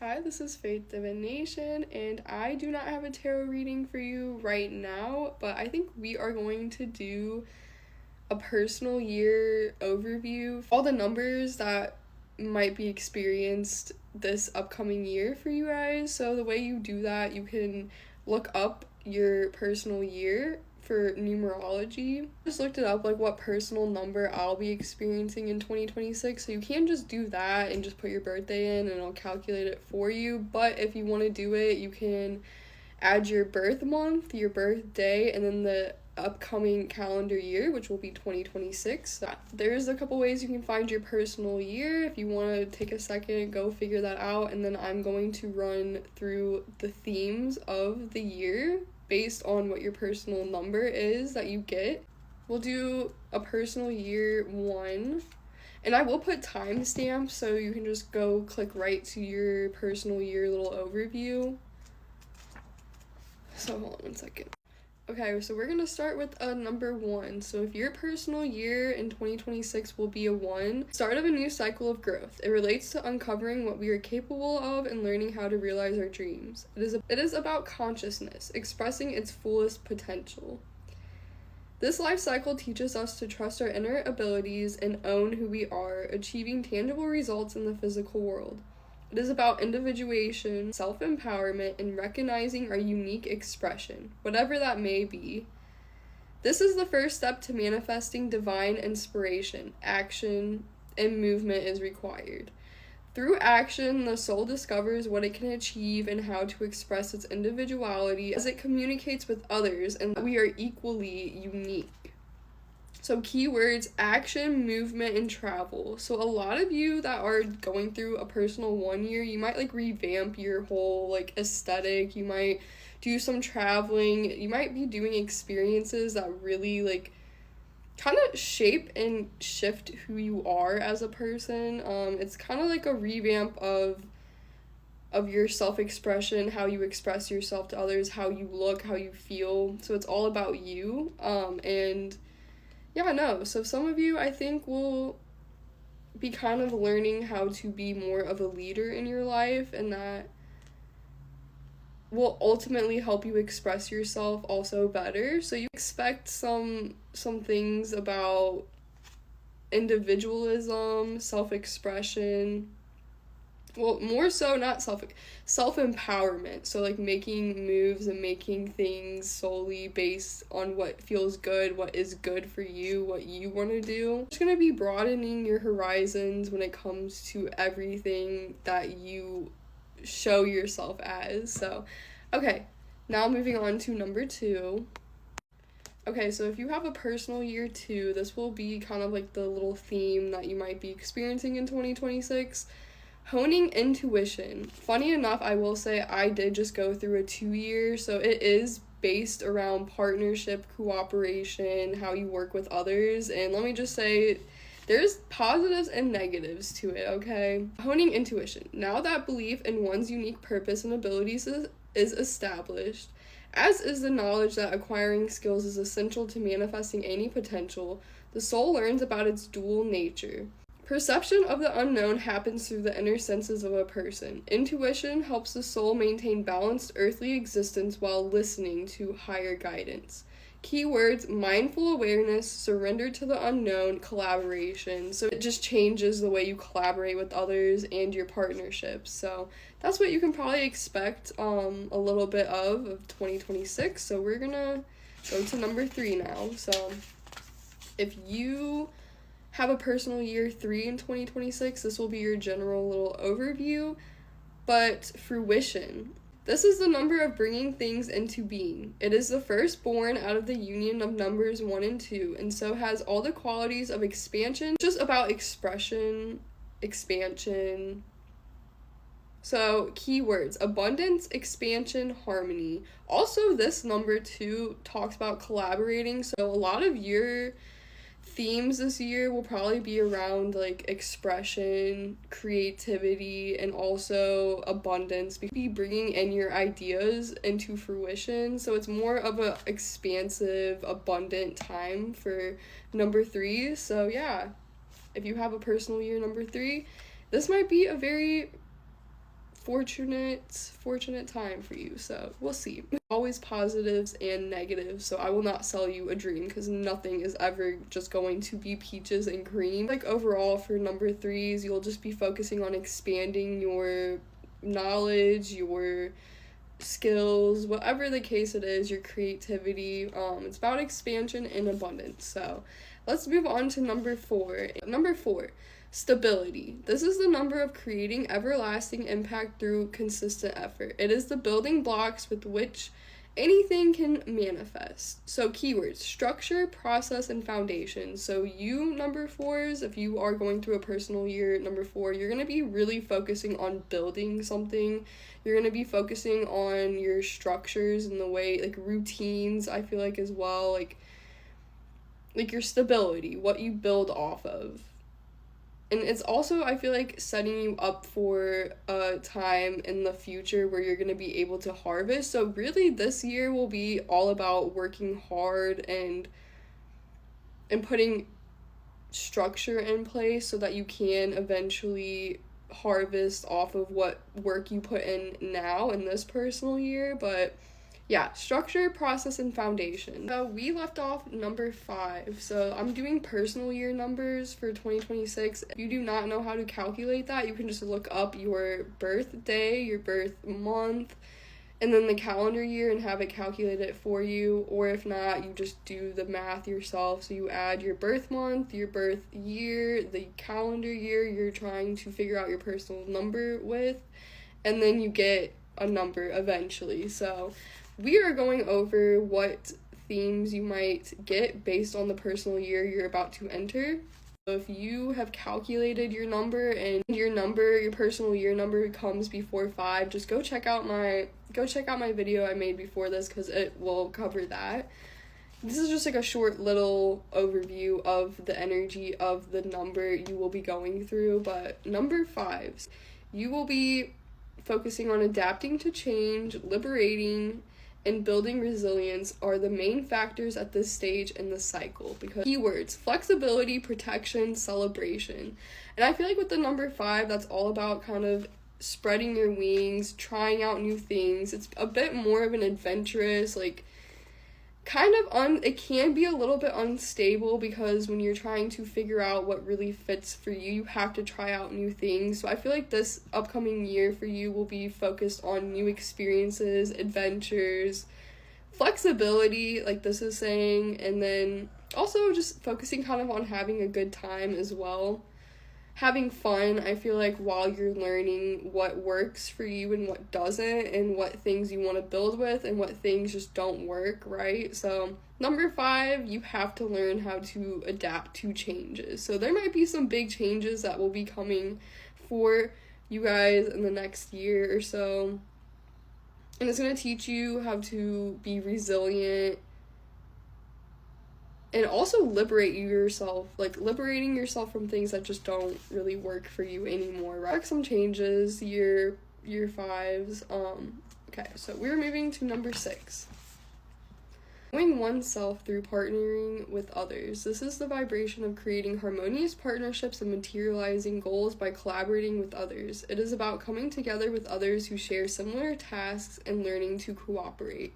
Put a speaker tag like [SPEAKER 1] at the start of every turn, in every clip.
[SPEAKER 1] Hi, this is Faith Divination, and I do not have a tarot reading for you right now, but I think we are going to do a personal year overview, all the numbers that might be experienced this upcoming year for you guys. So the way you do that, you can look up your personal year for numerology. Just looked it up, like what personal number I'll be experiencing in 2026. So you can just do that and just put your birthday in and it'll calculate it for you. But if you want to do it, you can add your birth month, your birthday, and then the upcoming calendar year, which will be 2026. There's a couple ways you can find your personal year. If you want to take a second, go figure that out, and then I'm going to run through the themes of the year based on what your personal number is that you get. We'll do a personal year 1, and I will put timestamps so you can just go click right to your personal year little overview. So hold on one second. Okay, so we're going to start with a number 1. So if your personal year in 2026 will be a 1, start of a new cycle of growth. It relates to uncovering what we are capable of and learning how to realize our dreams. It is about consciousness, expressing its fullest potential. This life cycle teaches us to trust our inner abilities and own who we are, achieving tangible results in the physical world. It is about individuation, self-empowerment, and recognizing our unique expression, whatever that may be. This is the first step to manifesting divine inspiration. Action and movement is required. Through action, the soul discovers what it can achieve and how to express its individuality as it communicates with others, and we are equally unique. So keywords: action, movement, and travel. So a lot of you that are going through a personal 1 year, you might revamp your whole aesthetic. You might do some traveling. You might be doing experiences that really kind of shape and shift who you are as a person. It's kind of like a revamp of your self-expression, how you express yourself to others, how you look, how you feel. So it's all about you. So some of you, I think, will be kind of learning how to be more of a leader in your life, and that will ultimately help you express yourself also better. So you expect some things about individualism, self-expression. Well, more so not self-empowerment. So making moves and making things solely based on what feels good, what is good for you, what you want to do. It's going to be broadening your horizons when it comes to everything that you show yourself as. So, okay, now moving on to number 2. Okay, so if you have a personal year 2, this will be kind of the little theme that you might be experiencing in 2026. Honing intuition. Funny enough, I will say I did just go through a 2-year, so it is based around partnership, cooperation, how you work with others, and let me just say, there's positives and negatives to it, okay? Honing intuition. Now that belief in one's unique purpose and abilities is established, as is the knowledge that acquiring skills is essential to manifesting any potential, the soul learns about its dual nature. Perception of the unknown happens through the inner senses of a person. Intuition helps the soul maintain balanced earthly existence while listening to higher guidance. Keywords: mindful awareness, surrender to the unknown, collaboration. So it just changes the way you collaborate with others and your partnerships. So that's what you can probably expect a little bit of 2026. So we're gonna go to number 3 now. So if you have a personal year 3 in 2026, this will be your general little overview. But fruition. This is the number of bringing things into being. It is the firstborn out of the union of numbers 1 and 2, and so has all the qualities of expansion, just about expression, expansion. So keywords: abundance, expansion, harmony. Also, this number 2 talks about collaborating, so a lot of your themes this year will probably be around expression, creativity, and also abundance. Be bringing in your ideas into fruition. So it's more of a expansive, abundant time for number 3. So yeah, if you have a personal year number 3, this might be a very fortunate time for you, so we'll see. Always positives and negatives, so I will not sell you a dream because nothing is ever just going to be peaches and cream. Like overall for number 3s, you'll just be focusing on expanding your knowledge, your skills, whatever the case it is, your creativity. It's about expansion and abundance. So let's move on to number 4. Number 4, stability. This is the number of creating everlasting impact through consistent effort. It is the building blocks with which anything can manifest. So keywords: structure, process, and foundation. So you, number 4s, if you are going through a personal year, number 4, you're going to be really focusing on building something. You're going to be focusing on your structures and the way, like routines, I feel like as well, like your stability, what you build off of. And it's also, I feel like, setting you up for a time in the future where you're going to be able to harvest. So really this year will be all about working hard and putting structure in place so that you can eventually harvest off of what work you put in now in this personal year. But yeah, structure, process, and foundation. So we left off number 5. So I'm doing personal year numbers for 2026. If you do not know how to calculate that, you can just look up your birthday, your birth month, and then the calendar year and have it calculate it for you. Or if not, you just do the math yourself. So you add your birth month, your birth year, the calendar year you're trying to figure out your personal number with, and then you get a number eventually. So we are going over what themes you might get based on the personal year you're about to enter. So if you have calculated your number and your personal year number comes before 5, just go check out my video I made before this because it will cover that. This is just like a short little overview of the energy of the number you will be going through. But number 5, you will be focusing on adapting to change, liberating, and building resilience are the main factors at this stage in the cycle. Because keywords: flexibility, protection, celebration. And I feel like with the number 5, that's all about kind of spreading your wings, trying out new things. It's a bit more of an adventurous, like kind of it can be a little bit unstable because when you're trying to figure out what really fits for you, you have to try out new things. So I feel like this upcoming year for you will be focused on new experiences, adventures, flexibility, like this is saying, and then also just focusing kind of on having a good time as well. Having fun, I feel like, while you're learning what works for you and what doesn't, and what things you want to build with and what things just don't work, right? So number 5, you have to learn how to adapt to changes. So there might be some big changes that will be coming for you guys in the next year or so. And it's going to teach you how to be resilient and also liberating yourself from things that just don't really work for you anymore, right? Some changes, year 5s. Okay, so we're moving to number 6. Knowing oneself through partnering with others. This is the vibration of creating harmonious partnerships and materializing goals by collaborating with others. It is about coming together with others who share similar tasks and learning to cooperate.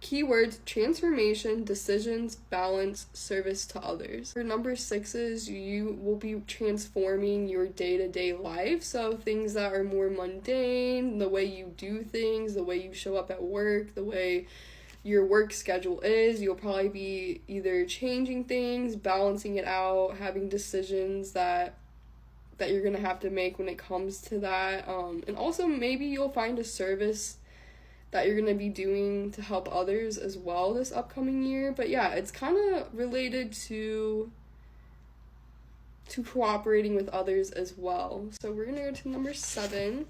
[SPEAKER 1] Keywords: transformation, decisions, balance, service to others. For number 6s, you will be transforming your day-to-day life. So things that are more mundane, the way you do things, the way you show up at work, the way your work schedule is, you'll probably be either changing things, balancing it out, having decisions that you're gonna have to make when it comes to that. And also maybe you'll find a service that you're going to be doing to help others as well this upcoming year. But yeah, it's kind of related to cooperating with others as well. So we're going to go to number 7.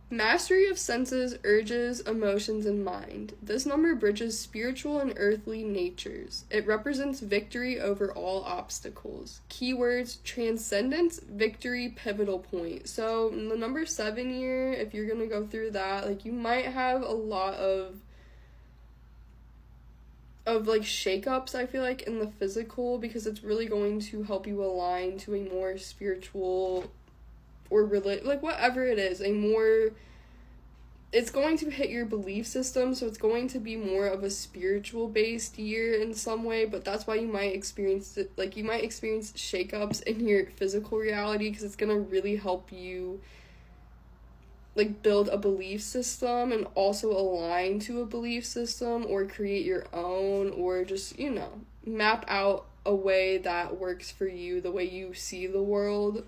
[SPEAKER 1] Mastery of senses, urges, emotions, and mind. This number bridges spiritual and earthly natures. It represents victory over all obstacles. Keywords: transcendence, victory, pivotal point. So in the number 7 year, if you're going to go through that, like you might have a lot of like shakeups, I feel like, in the physical, because it's really going to help you align to a more spiritual or like whatever it is, it's going to hit your belief system, so it's going to be more of a spiritual based year in some way, but that's why you might experience shakeups in your physical reality, because it's going to really help you like build a belief system and also align to a belief system, or create your own, or just, map out a way that works for you, the way you see the world.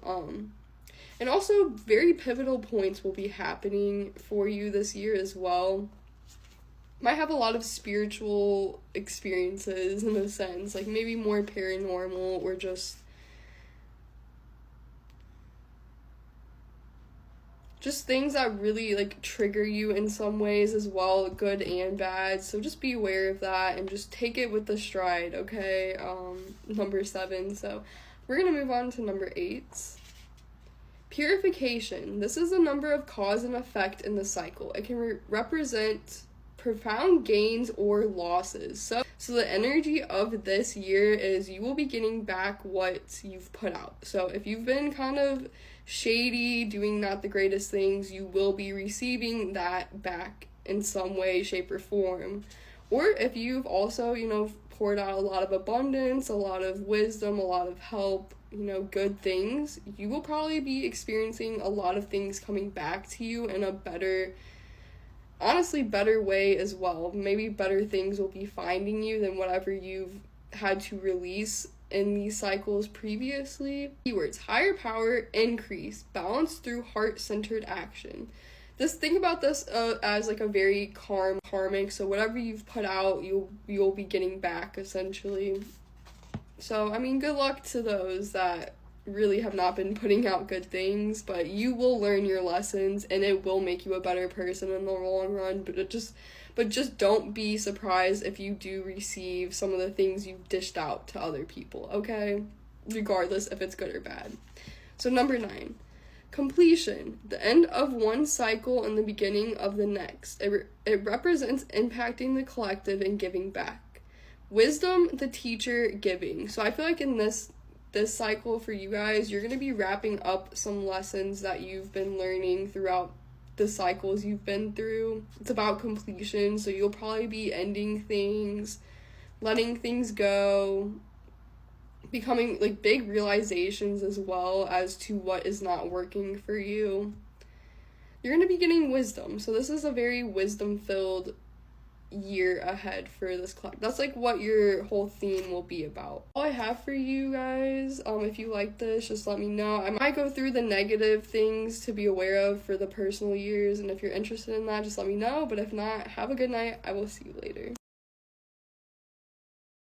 [SPEAKER 1] And also, very pivotal points will be happening for you this year as well. Might have a lot of spiritual experiences in a sense, like maybe more paranormal, or just things that really like trigger you in some ways as well, good and bad. So just be aware of that and just take it with the stride, okay? Number 7. So we're gonna move on to number 8. Purification. This is a number of cause and effect in the cycle. It can represent profound gains or losses. So the energy of this year is you will be getting back what you've put out. So if you've been kind of shady, doing not the greatest things, you will be receiving that back in some way, shape, or form. Or if you've also, poured out a lot of abundance, a lot of wisdom, a lot of help, good things, you will probably be experiencing a lot of things coming back to you in a better way as well. Maybe better things will be finding you than whatever you've had to release in these cycles previously. Keywords: higher power, increase, balance through heart-centered action. Think about this as like a very karmic, so whatever you've put out, you'll be getting back, essentially. So, good luck to those that really have not been putting out good things, but you will learn your lessons, and it will make you a better person in the long run. But just don't be surprised if you do receive some of the things you've dished out to other people, okay? Regardless if it's good or bad. So number 9, completion. The end of one cycle and the beginning of the next. It represents impacting the collective and giving back. Wisdom, the teacher, giving. So I feel like in this cycle for you guys, you're going to be wrapping up some lessons that you've been learning throughout the cycles you've been through. It's about completion, so you'll probably be ending things, letting things go, becoming like big realizations as well as to what is not working for you. You're going to be getting wisdom, so this is a very wisdom-filled year ahead for this class. That's like what your whole theme will be about. All I have for you guys, if you like this, just let me know. I might go through the negative things to be aware of for the personal years, and if you're interested in that, just let me know. But if not, have a good night. I will see you later.